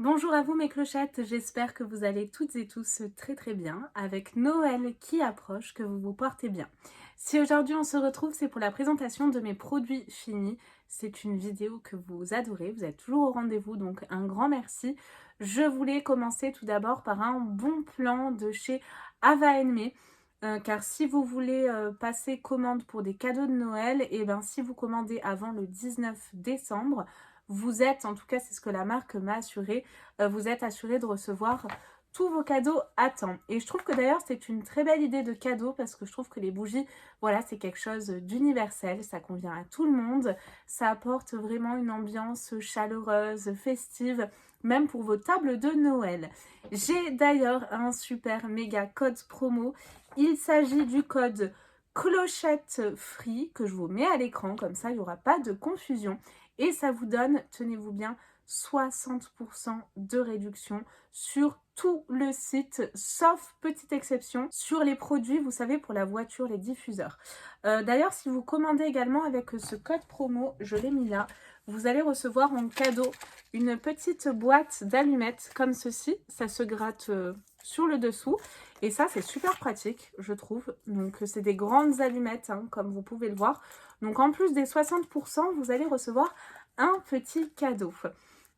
Bonjour à vous mes clochettes, j'espère que vous allez toutes et tous très bien, avec Noël qui approche, que vous vous portez bien. Si aujourd'hui on se retrouve, c'est pour la présentation de mes produits finis. C'est une vidéo que vous adorez, vous êtes toujours au rendez-vous, donc un grand merci. Je voulais commencer tout d'abord par un bon plan de chez Ava Me. Car si vous voulez passer commande pour des cadeaux de Noël, et ben si vous commandez avant le 19 décembre, vous êtes, en tout cas c'est ce que la marque m'a assuré, vous êtes assuré de recevoir tous vos cadeaux à temps. Et je trouve que d'ailleurs c'est une très belle idée de cadeau parce que je trouve que les bougies, voilà, c'est quelque chose d'universel, ça convient à tout le monde, ça apporte vraiment une ambiance chaleureuse, festive, même pour vos tables de Noël. J'ai d'ailleurs un super méga code promo, il s'agit du code clochette free que je vous mets à l'écran, comme ça il n'y aura pas de confusion. Et ça vous donne, tenez-vous bien, 60% de réduction sur tout le site, sauf petite exception, sur les produits, vous savez, pour la voiture, les diffuseurs. D'ailleurs, si vous commandez également avec ce code promo, je l'ai mis là, vous allez recevoir en cadeau une petite boîte d'allumettes comme ceci. Ça se gratte sur le dessous. Et ça, c'est super pratique, je trouve. Donc, c'est des grandes allumettes, hein, comme vous pouvez le voir. Donc, en plus des 60%, vous allez recevoir un petit cadeau.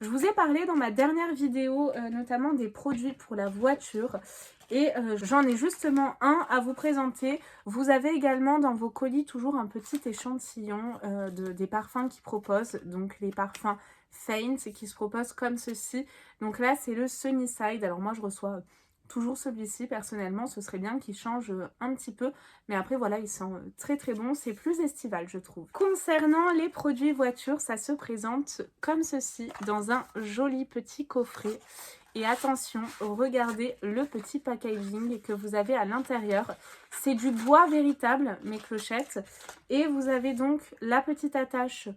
Je vous ai parlé dans ma dernière vidéo notamment des produits pour la voiture et j'en ai justement un à vous présenter. Vous avez également dans vos colis toujours un petit échantillon des parfums qu'ils proposent, donc les parfums Faint qui se proposent comme ceci. Donc là c'est le Sunnyside, alors moi je reçois toujours celui-ci personnellement, ce serait bien qu'il change un petit peu, mais après voilà, il sent très bon, c'est plus estival je trouve. Concernant les produits voiture, ça se présente comme ceci, dans un joli petit coffret. Et attention, regardez le petit packaging que vous avez à l'intérieur. C'est du bois véritable, mes clochettes. Et vous avez donc la petite attache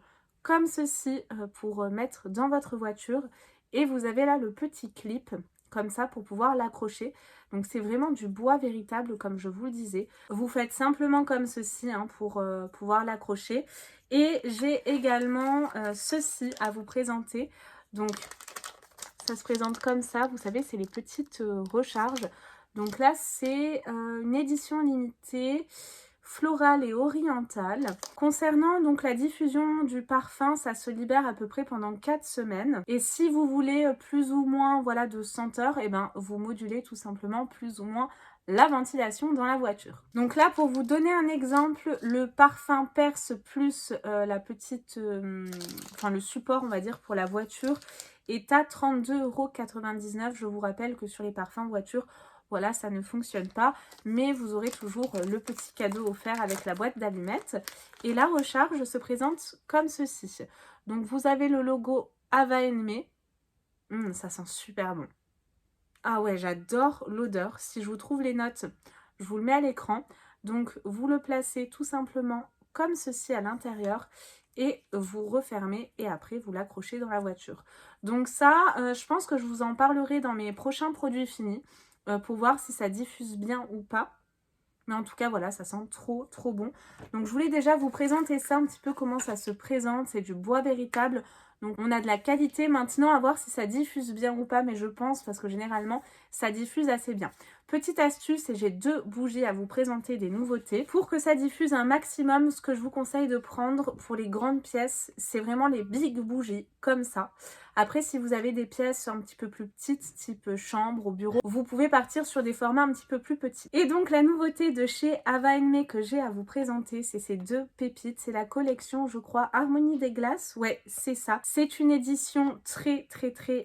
comme ceci pour mettre dans votre voiture. Et vous avez là le petit clip comme ça pour pouvoir l'accrocher. Donc c'est vraiment du bois véritable comme je vous le disais. Vous faites simplement comme ceci hein, pour pouvoir l'accrocher. Et j'ai également ceci à vous présenter. Donc ça se présente comme ça, vous savez c'est les petites recharges. Donc là c'est une édition limitée florale et orientale. Concernant donc la diffusion du parfum, ça se libère à peu près pendant 4 semaines. Et si vous voulez plus ou moins voilà, de senteurs, et ben vous modulez tout simplement plus ou moins la ventilation dans la voiture. Donc là, pour vous donner un exemple, le parfum Perse plus la petite, enfin le support, on va dire, pour la voiture est à 32,99 €. Je vous rappelle que sur les parfums voiture, voilà, ça ne fonctionne pas, mais vous aurez toujours le petit cadeau offert avec la boîte d'allumettes. Et la recharge se présente comme ceci. Donc vous avez le logo Ava Me. Ça sent super bon. Ah ouais, j'adore l'odeur. Si je vous trouve les notes, je vous le mets à l'écran. Donc vous le placez tout simplement comme ceci à l'intérieur et vous refermez et après vous l'accrochez dans la voiture. Donc ça, je pense que je vous en parlerai dans mes prochains produits finis pour voir si ça diffuse bien ou pas. Mais en tout cas, voilà, ça sent trop bon. Donc je voulais déjà vous présenter ça un petit peu, comment ça se présente. C'est du bois véritable. Donc on a de la qualité. Maintenant, à voir si ça diffuse bien ou pas. Mais je pense, parce que généralement, ça diffuse assez bien. Petite astuce, et j'ai 2 bougies à vous présenter des nouveautés. Pour que ça diffuse un maximum, ce que je vous conseille de prendre pour les grandes pièces, c'est vraiment les big bougies, comme ça. Après, si vous avez des pièces un petit peu plus petites, type chambre ou bureau, vous pouvez partir sur des formats un petit peu plus petits. Et donc, la nouveauté de chez Ava Me que j'ai à vous présenter, c'est ces 2 pépites. C'est la collection, je crois, Harmonie des glaces. Ouais, c'est ça. C'est une édition très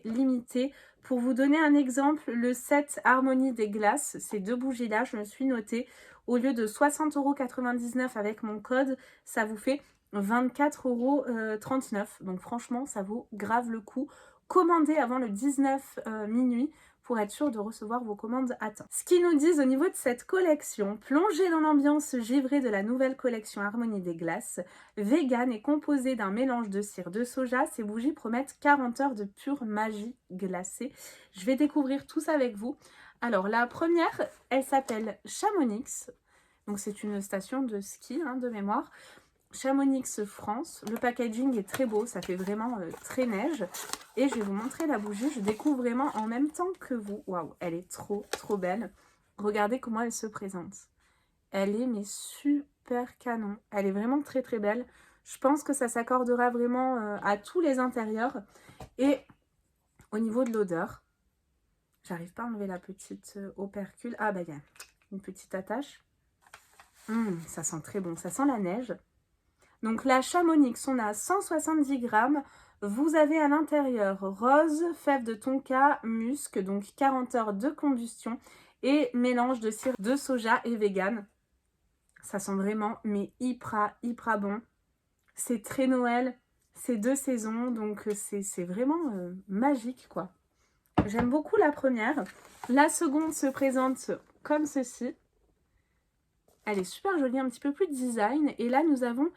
limitée. Pour vous donner un exemple, le set Harmonie des glaces, ces 2 bougies-là, je me suis notée, au lieu de 60,99 € avec mon code, ça vous fait 24,39 €. Donc franchement, ça vaut grave le coup. Commandez avant le 19 minuit pour être sûr de recevoir vos commandes à temps. Ce qu'ils nous disent au niveau de cette collection, plongez dans l'ambiance givrée de la nouvelle collection Harmonie des glaces, vegan et composée d'un mélange de cire de soja, ces bougies promettent 40 heures de pure magie glacée. Je vais découvrir tout ça avec vous. Alors la première, elle s'appelle Chamonix. Donc c'est une station de ski hein, de mémoire. Chamonix France. Le packaging est très beau, ça fait vraiment très neige. Et je vais vous montrer la bougie. Je découvre vraiment en même temps que vous. Waouh, elle est trop belle. Regardez comment elle se présente. Elle est mais super canon. Elle est vraiment très belle. Je pense que ça s'accordera vraiment à tous les intérieurs. Et au niveau de l'odeur, j'arrive pas à enlever la petite opercule. Ah bah il y a une petite attache. Ça sent très bon, ça sent la neige. Donc la Chamonix, on a 170 grammes. Vous avez à l'intérieur rose, fève de tonka, musc, donc 40 heures de combustion et mélange de cire de soja et vegan. Ça sent vraiment mais hyper bon. C'est très Noël, c'est de saison, donc c'est vraiment magique quoi. J'aime beaucoup la première. La seconde se présente comme ceci. Elle est super jolie, un petit peu plus design. Et là, nous avons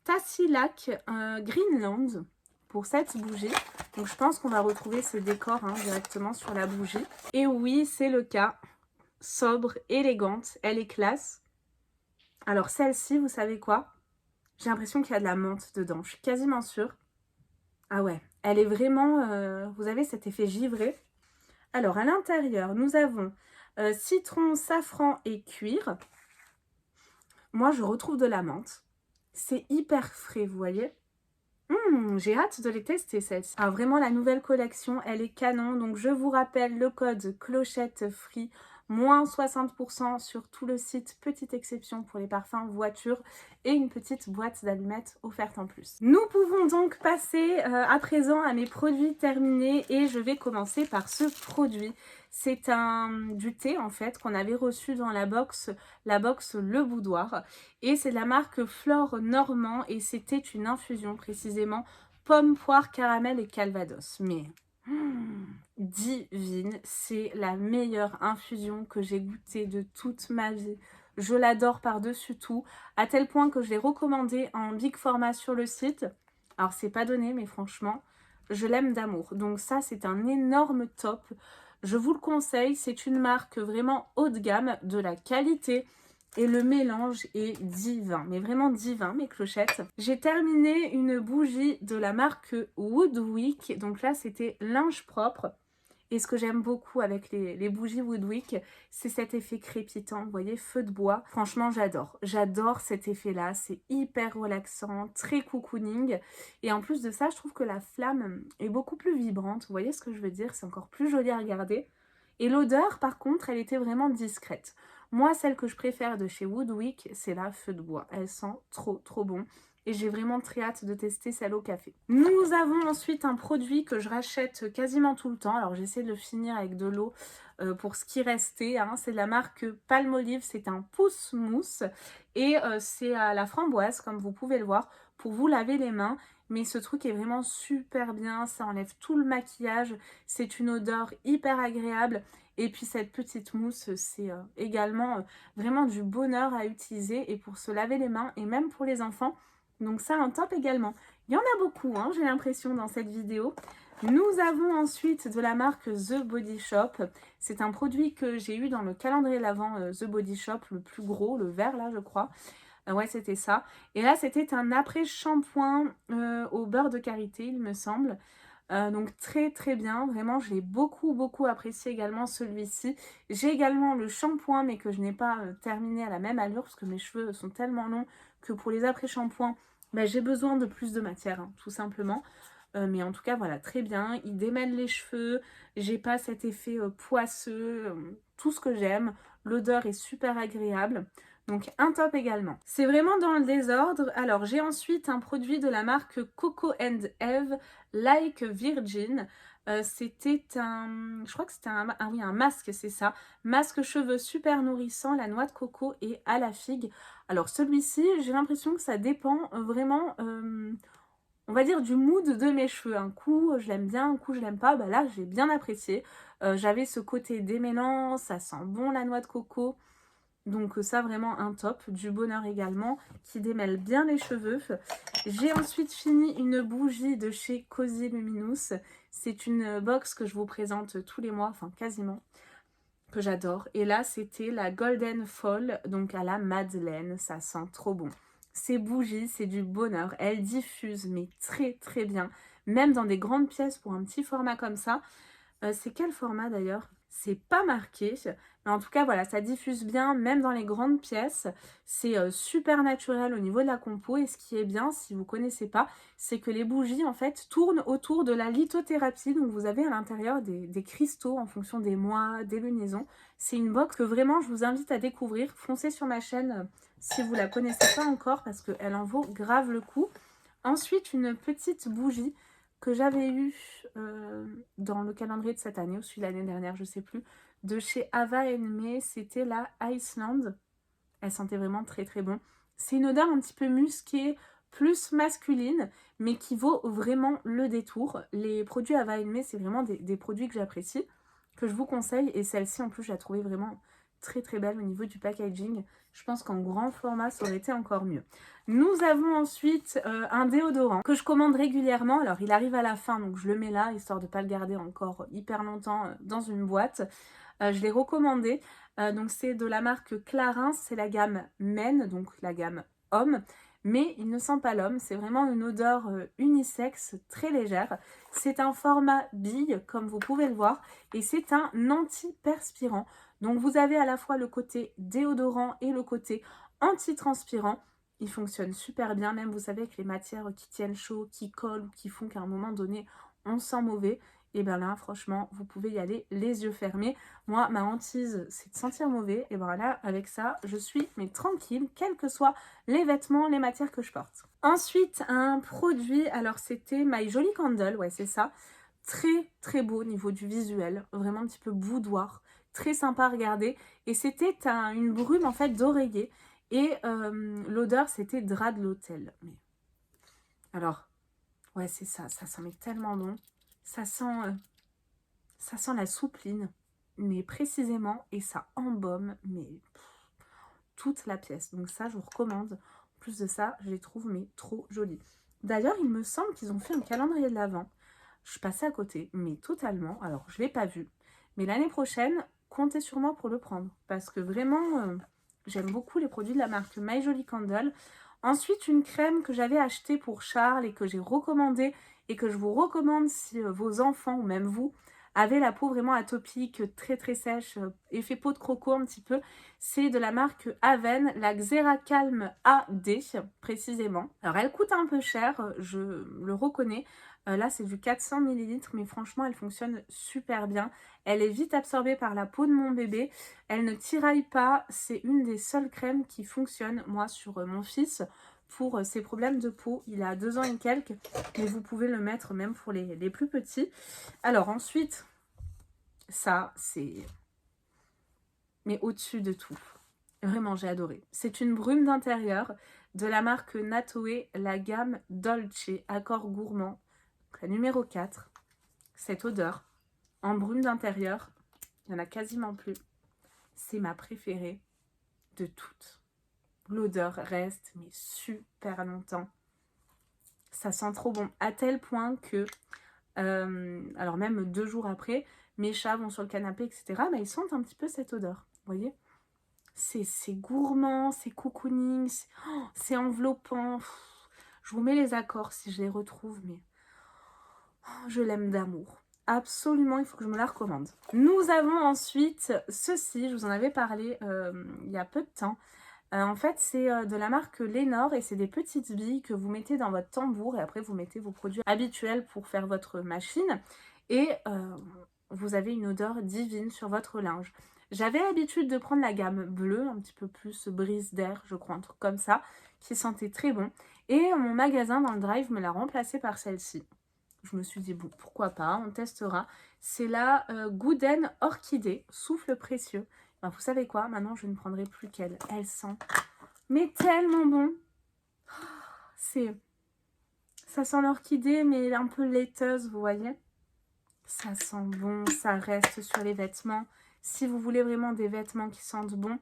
Tassilac Greenland pour cette bougie. Donc, je pense qu'on va retrouver ces décors directement sur la bougie. Et oui, c'est le cas. Sobre, élégante, elle est classe. Alors, celle-ci, vous savez quoi? J'ai l'impression qu'il y a de la menthe dedans. Je suis quasiment sûre. Ah ouais, elle est vraiment... vous avez cet effet givré. Alors, à l'intérieur, nous avons citron, safran et cuir. Moi, je retrouve de la menthe. C'est hyper frais, vous voyez. J'ai hâte de les tester, celles-ci. Alors, vraiment, la nouvelle collection, elle est canon. Donc, je vous rappelle le code clochette free, moins 60% sur tout le site. Petite exception pour les parfums voiture et une petite boîte d'allumettes offerte en plus. Nous pouvons donc passer à présent à mes produits terminés et je vais commencer par ce produit. C'est du thé en fait qu'on avait reçu dans la box Le Boudoir et c'est de la marque Flore Normand et c'était une infusion précisément pomme, poire, caramel et calvados. Mais divine, c'est la meilleure infusion que j'ai goûtée de toute ma vie. Je l'adore par-dessus tout, à tel point que je l'ai recommandé en big format sur le site. Alors c'est pas donné mais franchement, je l'aime d'amour. Donc ça c'est un énorme top. Je vous le conseille, c'est une marque vraiment haut de gamme, de la qualité et le mélange est divin, mais vraiment divin mes clochettes. J'ai terminé une bougie de la marque Woodwick, donc là c'était linge propre. Et ce que j'aime beaucoup avec les bougies Woodwick, c'est cet effet crépitant, vous voyez, feu de bois. Franchement, j'adore. J'adore cet effet-là, c'est hyper relaxant, très cocooning. Et en plus de ça, je trouve que la flamme est beaucoup plus vibrante. Vous voyez ce que je veux dire? C'est encore plus joli à regarder. Et l'odeur, par contre, elle était vraiment discrète. Moi, celle que je préfère de chez Woodwick, c'est la feu de bois. Elle sent trop bon. Et j'ai vraiment très hâte de tester celle au café. Nous avons ensuite un produit que je rachète quasiment tout le temps. Alors j'essaie de le finir avec de l'eau pour ce qui restait. C'est de la marque Palmolive, c'est un pousse mousse. Et c'est à la framboise, comme vous pouvez le voir, pour vous laver les mains. Mais ce truc est vraiment super bien, ça enlève tout le maquillage. C'est une odeur hyper agréable. Et puis cette petite mousse, c'est également vraiment du bonheur à utiliser. Et pour se laver les mains, et même pour les enfants. Donc ça, un top également. Il y en a beaucoup, j'ai l'impression, dans cette vidéo. Nous avons ensuite de la marque The Body Shop. C'est un produit que j'ai eu dans le calendrier l'Avent The Body Shop, le plus gros, le vert là, je crois. Ouais, c'était ça. Et là, c'était un après-shampoing au beurre de karité, il me semble. Donc très bien, vraiment je l'ai beaucoup apprécié également celui-ci. J'ai également le shampoing mais que je n'ai pas terminé à la même allure parce que mes cheveux sont tellement longs que pour les après-shampoings, j'ai besoin de plus de matière tout simplement. Mais en tout cas voilà, très bien, il démêle les cheveux, j'ai pas cet effet poisseux, tout ce que j'aime. L'odeur est super agréable. Donc un top également. C'est vraiment dans le désordre. Alors j'ai ensuite un produit de la marque Coco and Eve Like Virgin. C'était je crois que c'était un masque, c'est ça. Masque cheveux super nourrissant, la noix de coco et à la figue. Alors celui-ci, j'ai l'impression que ça dépend vraiment, on va dire, du mood de mes cheveux. Un coup je l'aime bien, un coup je l'aime pas. Là j'ai bien apprécié. J'avais ce côté démêlant, ça sent bon la noix de coco. Donc ça vraiment un top, du bonheur également, qui démêle bien les cheveux. J'ai ensuite fini une bougie de chez Cozy Luminous. C'est une box que je vous présente tous les mois, enfin quasiment, que j'adore. Et là c'était la Golden Fall, donc à la Madeleine, ça sent trop bon. Ces bougies, c'est du bonheur. Elles diffusent, mais très très bien. Même dans des grandes pièces pour un petit format comme ça. C'est quel format d'ailleurs? C'est pas marqué. Mais en tout cas, voilà, ça diffuse bien, même dans les grandes pièces. C'est super naturel au niveau de la compo. Et ce qui est bien, si vous ne connaissez pas, c'est que les bougies, en fait, tournent autour de la lithothérapie. Donc, vous avez à l'intérieur des cristaux en fonction des mois, des lunaisons. C'est une box que vraiment, je vous invite à découvrir. Foncez sur ma chaîne si vous ne la connaissez pas encore, parce qu'elle en vaut grave le coup. Ensuite, une petite bougie que j'avais eue dans le calendrier de cette année, ou celui de l'année dernière, je ne sais plus, de chez Ava May, c'était la Iceland. Elle sentait vraiment très très bon. C'est une odeur un petit peu musquée, plus masculine, mais qui vaut vraiment le détour. Les produits Ava May, c'est vraiment des produits que j'apprécie, que je vous conseille, et celle-ci en plus, je la trouvais vraiment très très belle au niveau du packaging. Je pense qu'en grand format, ça aurait été encore mieux. Nous avons ensuite un déodorant que je commande régulièrement. Alors, il arrive à la fin, donc je le mets là, histoire de ne pas le garder encore hyper longtemps dans une boîte. Je l'ai recommandé. Donc, c'est de la marque Clarins. C'est la gamme Men, donc la gamme homme. Mais il ne sent pas l'homme. C'est vraiment une odeur unisexe, très légère. C'est un format bille, comme vous pouvez le voir. Et c'est un anti-perspirant. Donc, vous avez à la fois le côté déodorant et le côté anti-transpirant. Il fonctionne super bien, même vous savez que les matières qui tiennent chaud, qui collent ou qui font qu'à un moment donné on sent mauvais, et bien là franchement vous pouvez y aller les yeux fermés. Moi ma hantise c'est de sentir mauvais, et bien là avec ça je suis mais tranquille, quels que soient les vêtements, les matières que je porte. Ensuite un produit, alors c'était My Jolly Candle, ouais c'est ça, très très beau au niveau du visuel, vraiment un petit peu boudoir, très sympa à regarder, et c'était une brume en fait d'oreiller. Et l'odeur, c'était drap de l'hôtel. Mais... alors, ouais, c'est ça. Ça sent mais tellement bon. Ça sent la soupline, mais précisément. Et ça embaume, mais toute la pièce. Donc ça, je vous recommande. En plus de ça, je les trouve mais trop jolies. D'ailleurs, il me semble qu'ils ont fait un calendrier de l'Avent. Je suis passée à côté, mais totalement. Alors, je ne l'ai pas vu. Mais l'année prochaine, comptez sur moi pour le prendre. Parce que vraiment... j'aime beaucoup les produits de la marque My Jolly Candle. Ensuite, une crème que j'avais achetée pour Charles et que j'ai recommandée et que je vous recommande si vos enfants ou même vous avez la peau vraiment atopique, très très sèche, effet peau de croco un petit peu. C'est de la marque Aven, la Xeracalm AD précisément. Alors elle coûte un peu cher, je le reconnais. Là c'est du 400 ml, mais franchement elle fonctionne super bien. Elle est vite absorbée par la peau de mon bébé. Elle ne tiraille pas. C'est une des seules crèmes qui fonctionne, moi, sur mon fils, pour ses problèmes de peau. Il a 2 ans et quelques, mais vous pouvez le mettre même pour les plus petits. Alors ensuite, ça, c'est... mais au-dessus de tout. Vraiment, j'ai adoré. C'est une brume d'intérieur de la marque Natoe, la gamme Dolce, accord gourmand. Donc, la numéro 4. Cette odeur en brume d'intérieur, il n'y en a quasiment plus. C'est ma préférée de toutes. L'odeur reste mais super longtemps. Ça sent trop bon. À tel point que, alors même 2 jours après, mes chats vont sur le canapé, etc. Mais ils sentent un petit peu cette odeur. Vous voyez? C'est gourmand, c'est cocooning, c'est enveloppant. Je vous mets les accords si je les retrouve, mais je l'aime d'amour. Absolument, il faut que je me la recommande. Nous avons ensuite ceci, je vous en avais parlé il y a peu de temps. En fait, c'est de la marque Lénore et c'est des petites billes que vous mettez dans votre tambour et après vous mettez vos produits habituels pour faire votre machine et vous avez une odeur divine sur votre linge. J'avais l'habitude de prendre la gamme bleue, un petit peu plus brise d'air, je crois, un truc comme ça, qui sentait très bon. Et mon magasin dans le drive me l'a remplacé par celle-ci. Je me suis dit, bon, pourquoi pas, on testera. C'est la Gooden Orchidée, souffle précieux. Ben, vous savez quoi, maintenant je ne prendrai plus qu'elle. Elle sent, mais tellement bon. Ça sent l'orchidée, mais un peu laiteuse, vous voyez. Ça sent bon, ça reste sur les vêtements. Si vous voulez vraiment des vêtements qui sentent bon,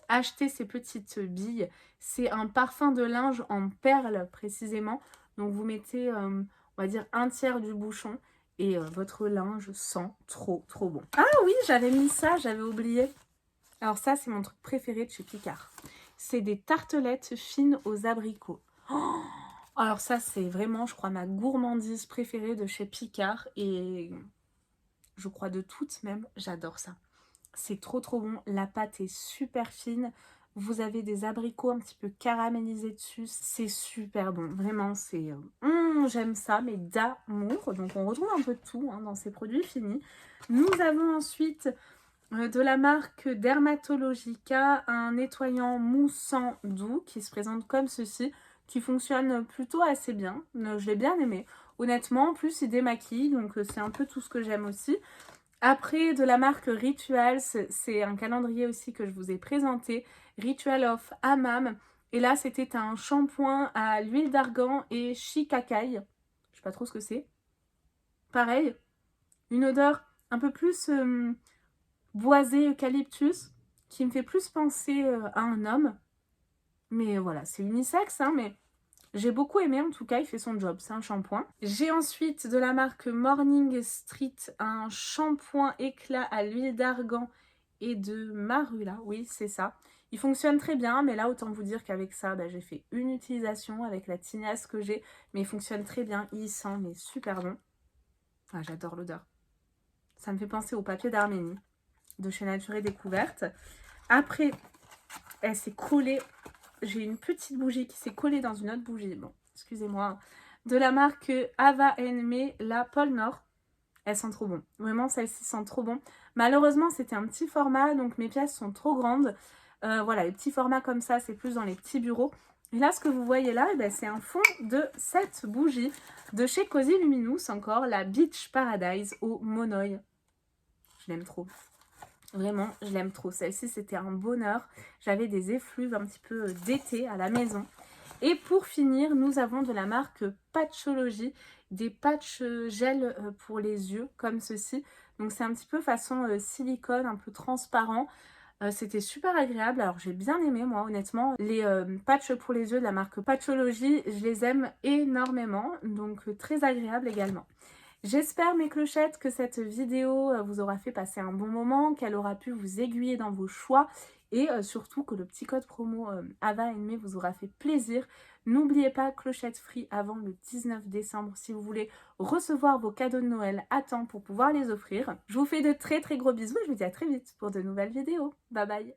achetez ces petites billes. C'est un parfum de linge en perles précisément. Donc vous mettez, on va dire, 1/3 du bouchon. Et votre linge sent trop trop bon. Ah oui, j'avais mis ça, j'avais oublié. Alors ça, c'est mon truc préféré de chez Picard. C'est des tartelettes fines aux abricots. Oh, alors ça, c'est vraiment, je crois, ma gourmandise préférée de chez Picard. Et je crois de toutes même, j'adore ça. C'est trop trop bon, la pâte est super fine. Vous avez des abricots un petit peu caramélisés dessus. C'est super bon, vraiment, c'est... j'aime ça, mais d'amour. Donc on retrouve un peu de tout hein, dans ces produits finis. Nous avons ensuite de la marque Dermatologica, un nettoyant moussant doux qui se présente comme ceci, qui fonctionne plutôt assez bien. Je l'ai bien aimé. Honnêtement, en plus il démaquille, donc c'est un peu tout ce que j'aime aussi. Après, de la marque Rituals, c'est un calendrier aussi que je vous ai présenté. Ritual of Hammam. Et là, c'était un shampoing à l'huile d'argan et shikakai. Je sais pas trop ce que c'est. Pareil, une odeur un peu plus boisée eucalyptus, qui me fait plus penser à un homme. Mais voilà, c'est unisexe, hein, mais j'ai beaucoup aimé, en tout cas, il fait son job, c'est un shampoing. J'ai ensuite de la marque Morning Street un shampoing éclat à l'huile d'argan et de marula, oui, c'est ça. Il fonctionne très bien, mais là, autant vous dire qu'avec ça, j'ai fait une utilisation avec la tignasse que j'ai, mais il fonctionne très bien, il sent mais super bon. Ah, j'adore l'odeur. Ça me fait penser au papier d'Arménie de chez Nature et Découverte. Après, elle s'est collée. J'ai une petite bougie qui s'est collée dans une autre bougie. Bon, excusez-moi. De la marque Ava Me, la Pôle Nord. Elles sont trop bon. Vraiment, celles-ci sont trop bon. Malheureusement, c'était un petit format, donc mes pièces sont trop grandes. Voilà, les petits formats comme ça, c'est plus dans les petits bureaux. Et là, ce que vous voyez là, c'est un fond de cette bougie de chez Cozy Luminous, encore, la Beach Paradise au monoï. Je l'aime trop. Vraiment, je l'aime trop. Celle-ci, c'était un bonheur. J'avais des effluves un petit peu d'été à la maison. Et pour finir, nous avons de la marque Patchology, des patchs gel pour les yeux, comme ceci. Donc c'est un petit peu façon silicone, un peu transparent. C'était super agréable. Alors j'ai bien aimé, moi, honnêtement. Les patchs pour les yeux de la marque Patchology, je les aime énormément. Donc très agréable également. J'espère mes clochettes que cette vidéo vous aura fait passer un bon moment, qu'elle aura pu vous aiguiller dans vos choix et surtout que le petit code promo Ava Me vous aura fait plaisir. N'oubliez pas clochette free avant le 19 décembre si vous voulez recevoir vos cadeaux de Noël à temps pour pouvoir les offrir. Je vous fais de très très gros bisous et je vous dis à très vite pour de nouvelles vidéos. Bye bye.